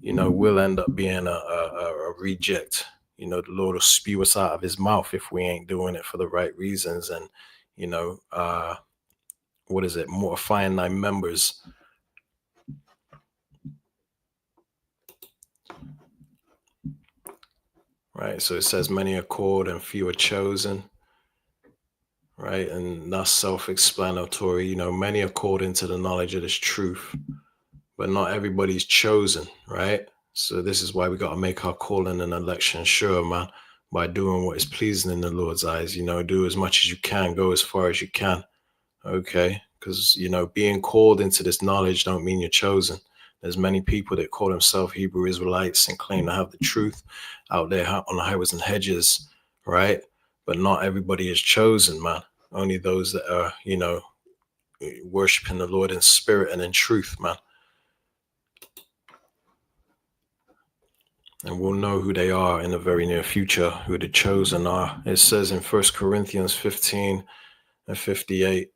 [SPEAKER 1] we'll end up being a reject. The Lord will spew us out of his mouth if we ain't doing it for the right reasons. And what is it, mortifying thy members, right? So it says many are called and few are chosen, right? And that's self-explanatory. Many are called into the knowledge of this truth, but not everybody's chosen, right? So this is why we got to make our calling and election sure, man, by doing what is pleasing in the Lord's eyes. Do as much as you can, go as far as you can, okay? Because being called into this knowledge don't mean you're chosen. There's many people that call themselves Hebrew Israelites and claim to have the truth out there on the highways and hedges, right? But not everybody is chosen, man. Only those that are, worshiping the Lord in spirit and in truth, man. And we'll know who they are in the very near future, who the chosen are. It says in 1 Corinthians 15 and 58.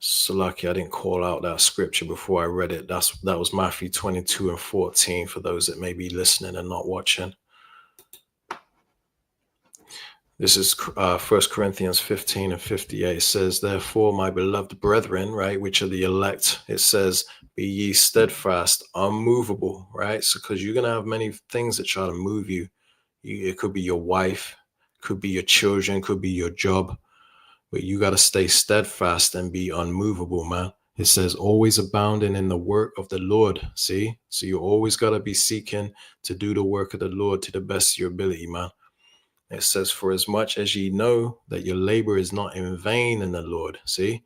[SPEAKER 1] So lucky I didn't call out that scripture before I read it. That was Matthew 22 and 14 for those that may be listening and not watching. This is 1 Corinthians 15 and 58. It says, therefore, my beloved brethren, right, which are the elect, it says, be ye steadfast, unmovable, right? So because you're going to have many things that try to move you. It could be your wife, could be your children, could be your job. But you got to stay steadfast and be unmovable, man. It says always abounding in the work of the Lord. See? So you always got to be seeking to do the work of the Lord to the best of your ability, man. It says, for as much as ye know that your labor is not in vain in the Lord. See?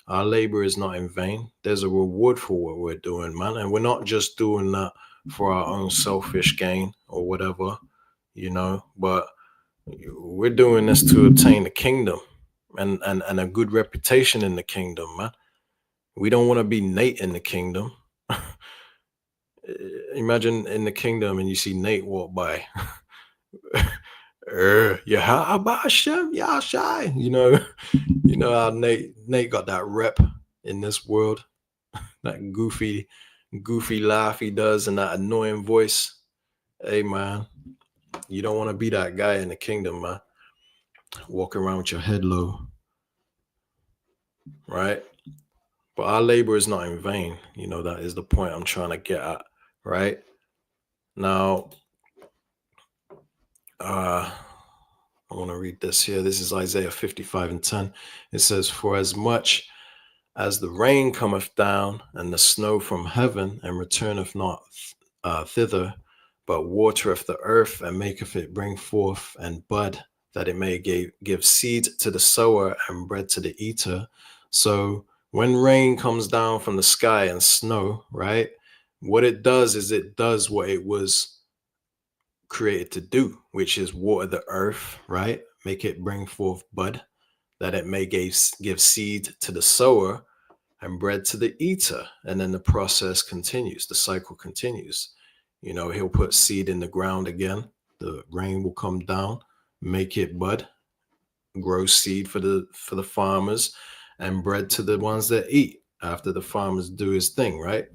[SPEAKER 1] Our labor is not in vain. There's a reward for what we're doing, man. And we're not just doing that for our own selfish gain or whatever, but we're doing this to obtain the kingdom and a good reputation in the kingdom, man. We don't want to be Nate in the kingdom. Imagine in the kingdom and you see Nate walk by. Yeah, Hashem, yeah, shy. You know how Nate got that rep in this world, that goofy laugh he does and that annoying voice. Hey, man, you don't want to be that guy in the kingdom, man. Walking around with your head low, right? But our labor is not in vain. That is the point I'm trying to get at, right? Now, I want to read this here. This is Isaiah 55 and 10. It says, for as much as the rain cometh down and the snow from heaven and returneth not thither, but watereth the earth and maketh it bring forth and bud, that it may give seed to the sower and bread to the eater. So when rain comes down from the sky and snow, right, what it does is it does what it was created to do, which is water the earth, right, make it bring forth bud, that it may give seed to the sower and bread to the eater. And then the process continues, the cycle continues. He'll put seed in the ground again. The rain will come down, make it bud, grow seed for the farmers, and bread to the ones that eat after the farmers do his thing, right?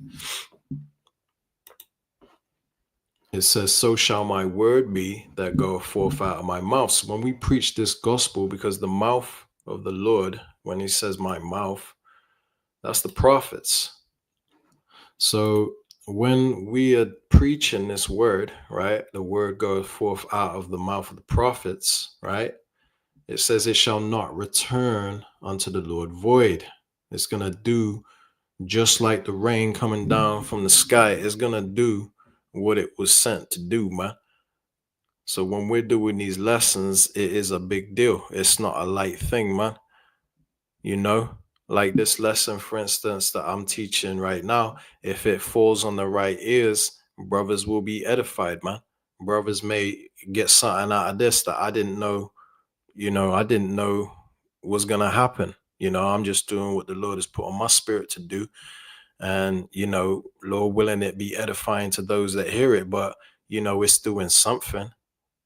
[SPEAKER 1] It says, so shall my word be that goeth forth out of my mouth. So when we preach this gospel, because the mouth of the Lord, when he says my mouth, that's the prophets. So when we are preaching this word, right, the word goes forth out of the mouth of the prophets, right? It says it shall not return unto the Lord void. It's going to do just like the rain coming down from the sky. It's going to do what it was sent to do, man. So when we're doing these lessons, it is a big deal. It's not a light thing, man. Like this lesson, for instance, that I'm teaching right now, if it falls on the right ears, brothers will be edified, man. Brothers may get something out of this that I didn't know, I didn't know was going to happen. I'm just doing what the Lord has put on my spirit to do. And, Lord willing, it be edifying to those that hear it. But, it's doing something.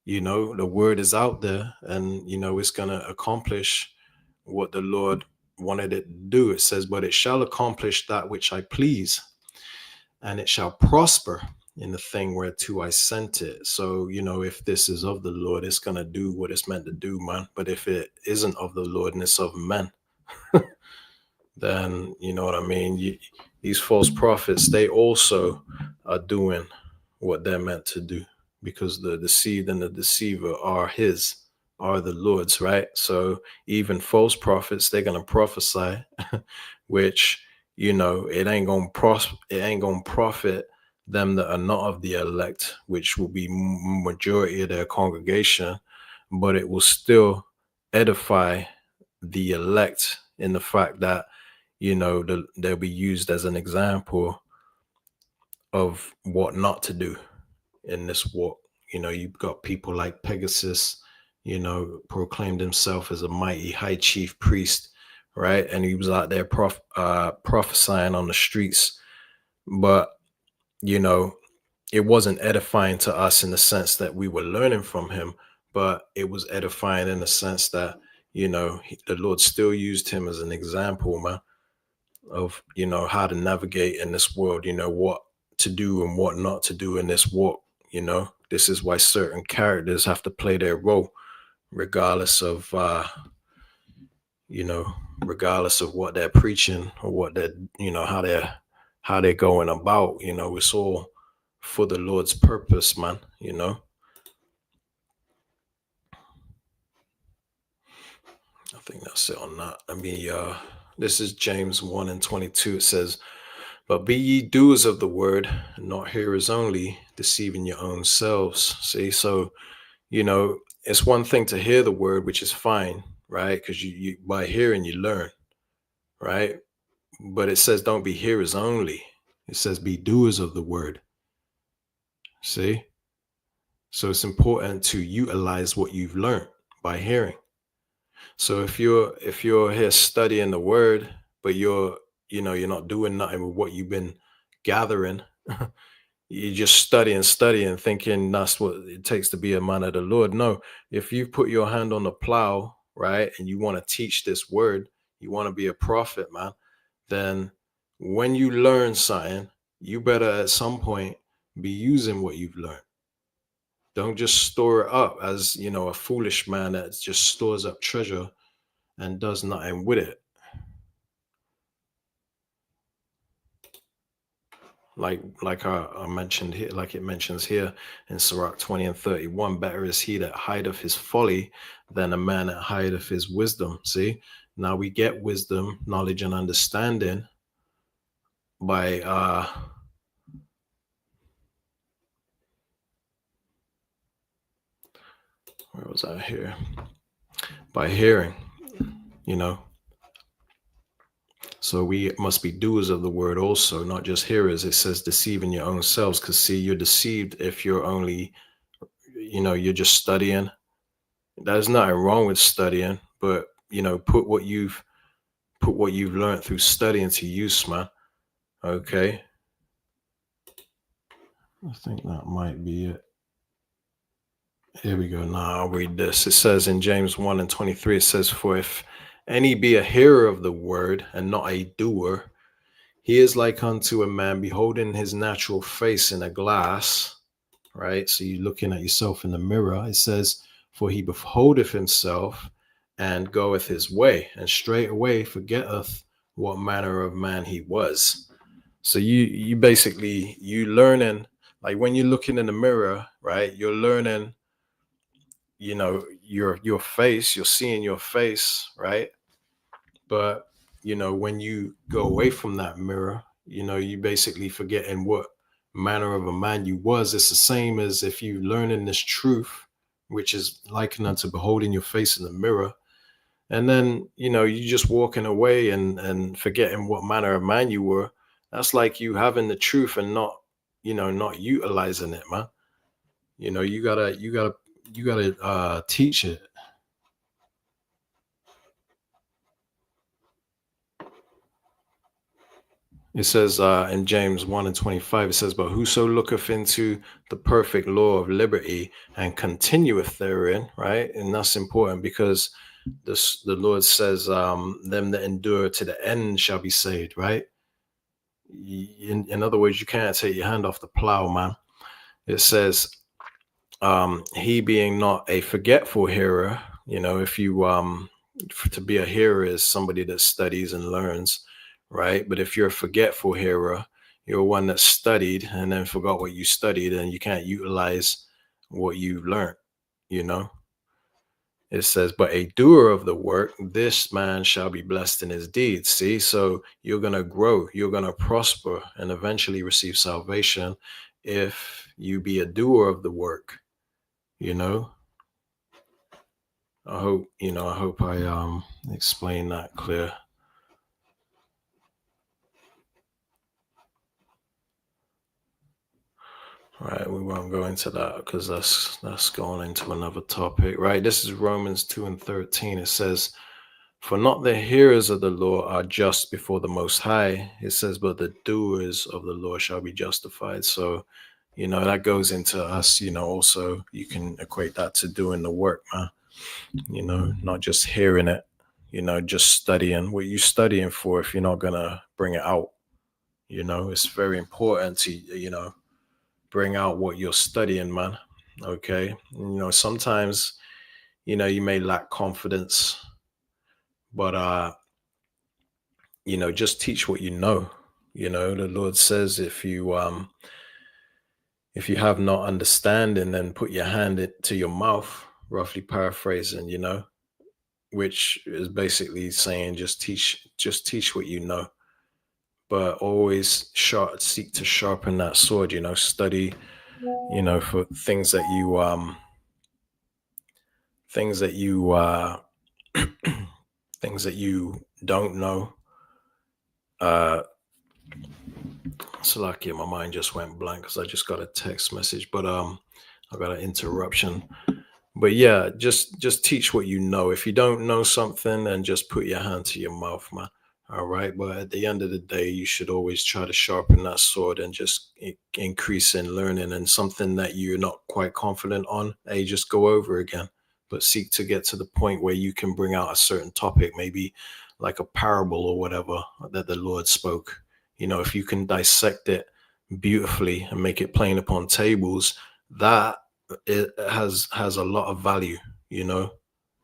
[SPEAKER 1] The word is out there, and, it's going to accomplish what the Lord wanted it to do. It says, but it shall accomplish that which I please, and it shall prosper in the thing whereto I sent it. So, if this is of the Lord, it's going to do what it's meant to do, man. But if it isn't of the Lord and it's of men, then, you know what I mean? These false prophets, they also are doing what they're meant to do, because the deceived and the deceiver are the Lord's, right? So even false prophets, they're going to prophesy, which, it ain't going to profit them that are not of the elect, which will be majority of their congregation, but it will still edify the elect in the fact that, they'll be used as an example of what not to do in this walk. You've got people like Pegasus, proclaimed himself as a mighty high chief priest, right? And he was out there prophesying on the streets. But, it wasn't edifying to us in the sense that we were learning from him, but it was edifying in the sense that, the Lord still used him as an example, man, of, how to navigate in this world, what to do and what not to do in this walk. This is why certain characters have to play their role, regardless of regardless of what they're preaching or what they're, how they're going about. It's all for the Lord's purpose, man. I think that's it on that. This is James 1:22. It says, but be ye doers of the word, and not hearers only, deceiving your own selves. See, so, it's one thing to hear the word, which is fine, right? Because you by hearing, you learn, right? But it says, don't be hearers only. It says, be doers of the word. See? So it's important to utilize what you've learned by hearing. So if you're here studying the word, but you're not doing nothing with what you've been gathering, you're just studying, thinking that's what it takes to be a man of the Lord. No, if you put your hand on the plow, right, and you want to teach this word, you want to be a prophet, man, then when you learn something, you better at some point be using what you've learned. Don't just store it up as, a foolish man that just stores up treasure and does nothing with it. Like I mentioned here, like it mentions here in Sirach 20:31, better is he that hideth his folly than a man that hideth his wisdom. See, now we get wisdom, knowledge, and understanding by where was I here? By hearing, So we must be doers of the word also, not just hearers. It says deceiving your own selves, because see, you're deceived if you're only, you're just studying. There's nothing wrong with studying, but put what you've learned through studying to use, man. Okay. I think that might be it. Here we go. Now I'll read this. It says in James 1 and 23, it says, "For if any be a hearer of the word and not a doer, he is like unto a man beholding his natural face in a glass." Right? So you're looking at yourself in the mirror. It says, "For he beholdeth himself and goeth his way, and straightway forgetteth what manner of man he was." So you basically you learning, like when you're looking in the mirror, right? You're learning, your face, you're seeing your face, right? But when you go away from that mirror, you basically forgetting what manner of a man you was. It's the same as if you learning this truth, which is likened unto beholding your face in the mirror, and then you just walking away and forgetting what manner of man you were. That's like you having the truth and not utilizing it, man. You gotta teach it. It says in James 1 and 25, it says, "But whoso looketh into the perfect law of liberty and continueth therein," right? And that's important because the Lord says, "Them that endure to the end shall be saved," right? In other words, you can't take your hand off the plow, man. It says, "He being not a forgetful hearer," if you to be a hearer is somebody that studies and learns, right? But if you're a forgetful hearer, you're one that studied and then forgot what you studied, and you can't utilize what you learned. You know, it says, "But a doer of the work, this man shall be blessed in his deeds." See, so you're gonna grow, you're gonna prosper, and eventually receive salvation if you be a doer of the work. You know, I hope I explain that clear. Right, we won't go into that because that's going into another topic. Right, this is Romans 2 and 13. It says, "For not the hearers of the law are just before the Most High." It says, "But the doers of the law shall be justified." So, that goes into us. Also you can equate that to doing the work, man. Not just hearing it. Just studying. What you studying for if you're not gonna bring it out? It's very important to bring out what you're studying, man. Okay. Sometimes, you may lack confidence, but just teach what you know. The Lord says if you have not understanding, then put your hand to your mouth, roughly paraphrasing, which is basically saying just teach what you know. But always seek to sharpen that sword, study, for things that you things that you don't know. So lucky my mind just went blank because I just got a text message, but I got an interruption. But yeah, just teach what you know. If you don't know something, then just put your hand to your mouth, man. All right. But at the end of the day, you should always try to sharpen that sword and just increase in learning, and something that you're not quite confident on, hey, just go over again. But seek to get to the point where you can bring out a certain topic, maybe like a parable or whatever that the Lord spoke. If you can dissect it beautifully and make it plain upon tables, that it has a lot of value.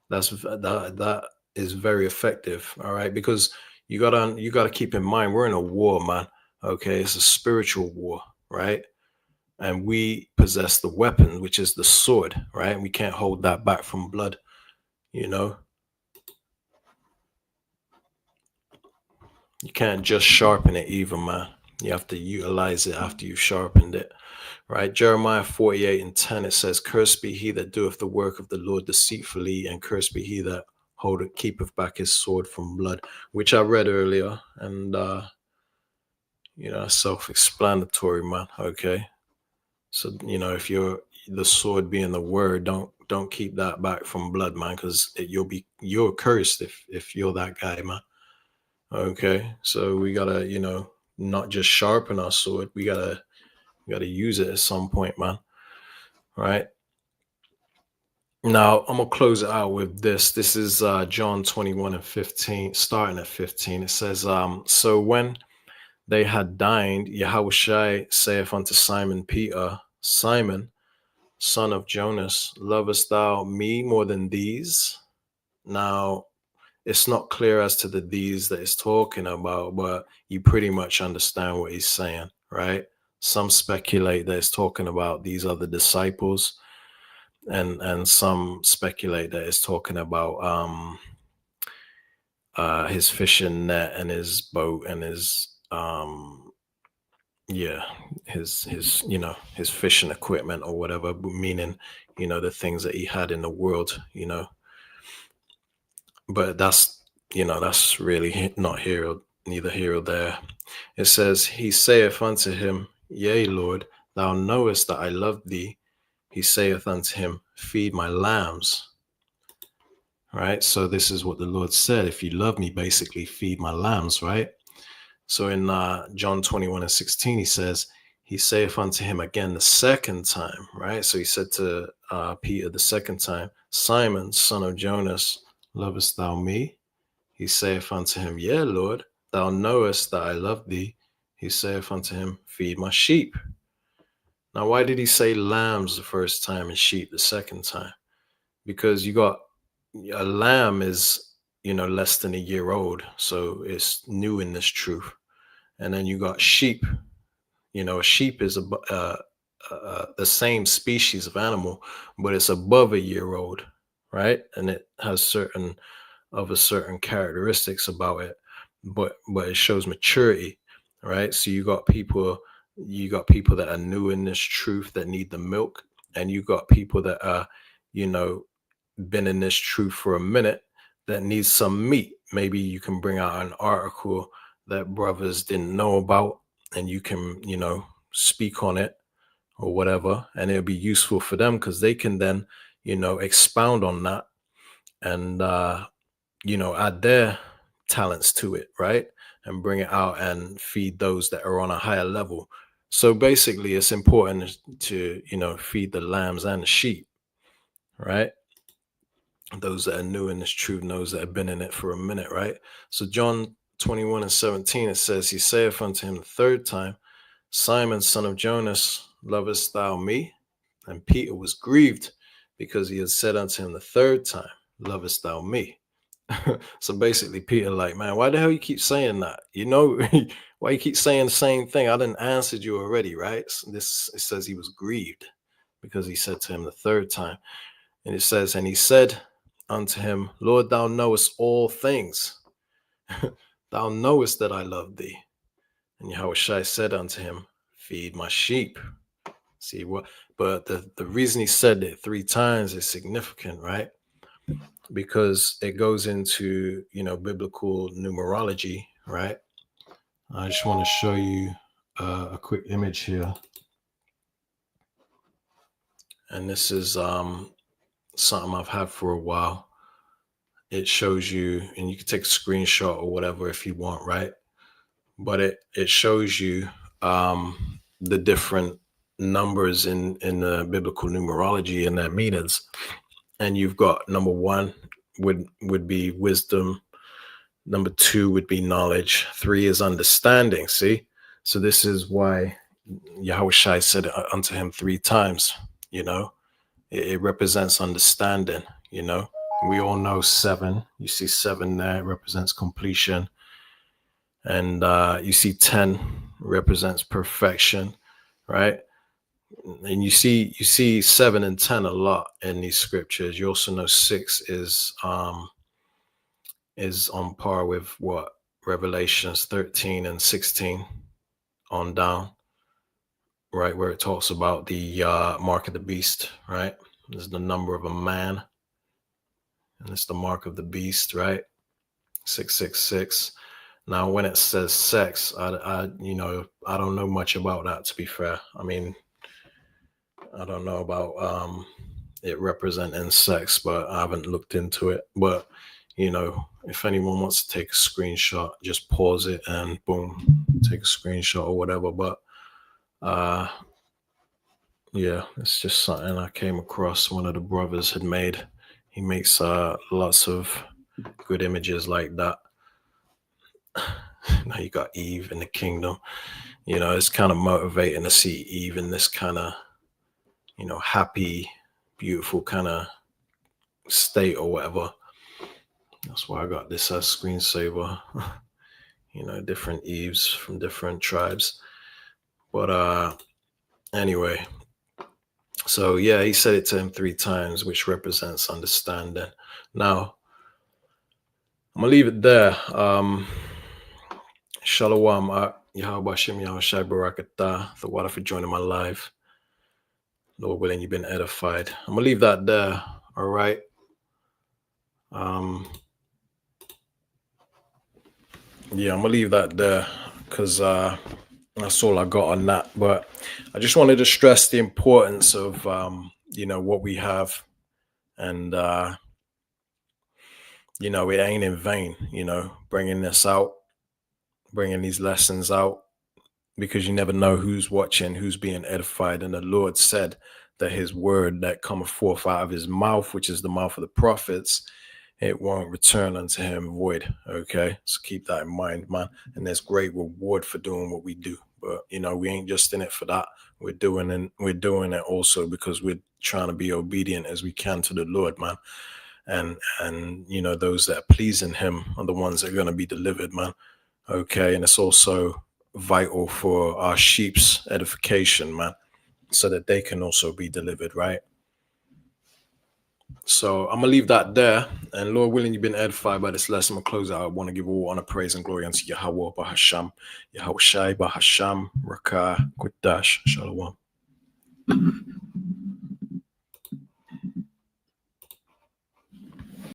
[SPEAKER 1] That is very effective. All right, because you gotta keep in mind we're in a war, man. Okay, it's a spiritual war, right? And we possess the weapon, which is the sword, right? We can't hold that back from blood. you know you can't just sharpen it either, man. You have to utilize it after you've sharpened it. Right, Jeremiah 48 and 10, it says, "Cursed be he that doeth the work of the Lord deceitfully, and cursed be he that keepeth back his sword from blood," which I read earlier. And self-explanatory, man. Okay. So, if you're the sword being the word, don't keep that back from blood, man, because you're cursed if you're that guy, man. Okay. So we gotta, not just sharpen our sword, we gotta You got to use it at some point, man. Right? Now, I'm going to close it out with this. This is John 21 and 15, starting at 15. It says, so when they had dined, Yahushua saith unto Simon Peter, Simon, son of Jonas, lovest thou me more than these? Now, it's not clear as to the these that it's talking about, but you pretty much understand what he's saying, right? Some speculate that it's talking about these other disciples, and some speculate that it's talking about his fishing net and his boat and his his his fishing equipment or whatever, meaning the things that he had in the world, but that's really not here, neither here or there. It says, he saith unto him, Yea, Lord, thou knowest that I love thee. He saith unto him, feed my lambs. Right? So this is what the Lord said. If you love me, basically feed my lambs, right? So in John 21 and 16, he says, he saith unto him again the second time, right? So he said to Peter the second time, Simon, son of Jonas, lovest thou me? He saith unto him, Yea, Lord, thou knowest that I love thee. He saith unto him, feed my sheep. Now, why did he say lambs the first time and sheep the second time? Because you got a lamb is, less than a year old. So it's new in this truth. And then you got sheep. A sheep is the same species of animal, but it's above a year old, right? And it has certain characteristics about it, but it shows maturity, right? So you got people that are new in this truth that need the milk, and you got people that are, been in this truth for a minute that needs some meat. Maybe you can bring out an article that brothers didn't know about, and you can, speak on it or whatever, and it'll be useful for them because they can then, expound on that and, add their talents to it, right? And bring it out and feed those that are on a higher level. So basically, it's important to, feed the lambs and the sheep, right? Those that are new in this truth, those that have been in it for a minute, right? So John 21 and 17, it says, he saith unto him the third time, Simon, son of Jonas, lovest thou me? And Peter was grieved because he had said unto him the third time, lovest thou me? So basically Peter like, man, why the hell you keep saying that? Why you keep saying the same thing? I didn't answer you already, right? So it says he was grieved because he said to him the third time. And it says, and he said unto him, Lord, thou knowest all things. Thou knowest that I love thee. And Yahushua said unto him, feed my sheep. See what? But the reason he said it 3 times is significant, right? Because it goes into, biblical numerology, right? I just want to show you a quick image here. And this is something I've had for a while. It shows you, and you can take a screenshot or whatever if you want, right? But it shows you the different numbers in the biblical numerology and their meanings. And you've got number 1 would be wisdom. Number 2 would be knowledge. 3 is understanding. See? So this is why Yahushua said it unto him 3 times, It represents understanding, We all know 7. You see 7 there, it represents completion. And you see 10 represents perfection, right? And you see 7 and 10 a lot in these scriptures. You also know 6 is on par with what Revelations 13 and 16 on down, right, where it talks about the mark of the beast, right? This is the number of a man, and it's the mark of the beast, right? 666. Now, when it says sex, I don't know much about that, to be fair. I mean, I don't know about it representing sex, but I haven't looked into it. But, if anyone wants to take a screenshot, just pause it and boom, take a screenshot or whatever. But Yeah, it's just something I came across. One of the brothers had made. He makes lots of good images like that. Now you got Eve in the kingdom. It's kind of motivating to see Eve in this kind of, happy, beautiful kind of state or whatever. That's why I got this as screensaver. Different Eves from different tribes. But anyway, so yeah, he said it to him 3 times, which represents understanding. Now, I'm gonna leave it there. Shalom, Yahweh Hashem, Yahweh Shai Barakatah, the water for joining my live. Lord willing, you've been edified. I'm gonna leave that there. All right. Yeah, I'm gonna leave that there because that's all I got on that. But I just wanted to stress the importance of what we have, and it ain't in vain. Bringing this out, bringing these lessons out, because you never know who's watching, who's being edified. And the Lord said that his word that cometh forth out of his mouth, which is the mouth of the prophets, it won't return unto him void. Okay, so keep that in mind, man. And there's great reward for doing what we do. But we ain't just in it for that. We're doing it also because we're trying to be obedient as we can to the Lord, man. And those that are pleasing him are the ones that are going to be delivered, man. Okay, and it's also vital for our sheep's edification, man, so that they can also be delivered, right? So I'm gonna leave that there, and Lord willing, you've been edified by this lesson. I'm gonna close out. I want to give all honor, praise, and glory unto Yahweh Bahasham, Yahweh Shai Bahasham, Rakah, Kudash, Shalom.